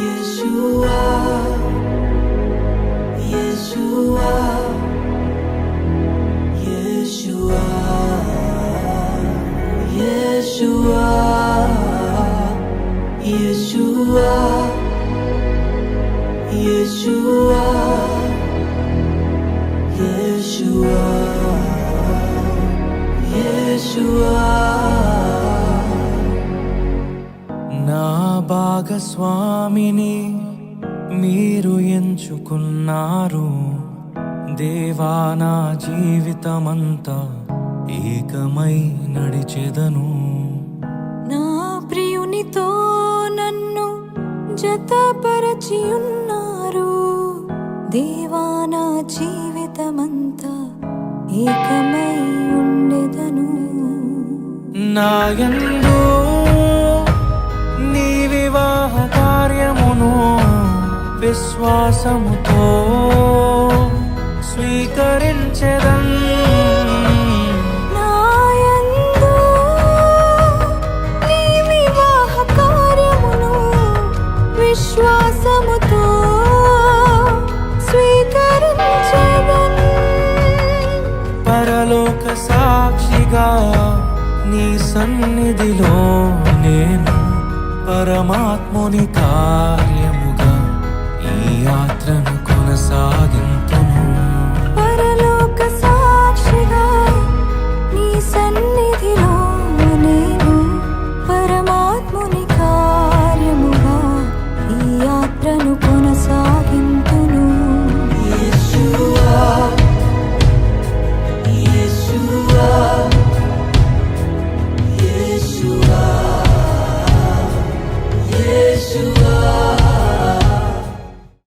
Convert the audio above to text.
Yeshua, Yeshua, Yeshua, Yeshua, Yeshua, Yeshua, Yeshua, Yeshua. నా భాగస్వామిని మీరు ఎంచుకున్నారు దేవా, నా జీవితమంతా ఏకమై నడిచెదను. నా ప్రియునితో నన్ను జతపరచి ఉన్నారు దేవా, నా జీవితమంతా ఏకమై ఉండెదను. నా యందు నీ వివాహ కార్యమును విశ్వాసముతో స్వీకరించెదన్. నా యందు నీ వివాహ కార్యమును విశ్వాసముతో స్వీకరించెదను. పరలోక సాక్షిగా నీ సన్నిధిలో నేను పరమాత్ముని కార్యముగా ఈ యాత్రను కొనసాగింతును. పరలోక సాక్షిగా నీ సన్నిధిలో నేను పరమాత్ముని కార్యముగా ఈ యాత్రను కొనసాగింతును. Yeshua, Yeshua, Yeshua, Yeshua.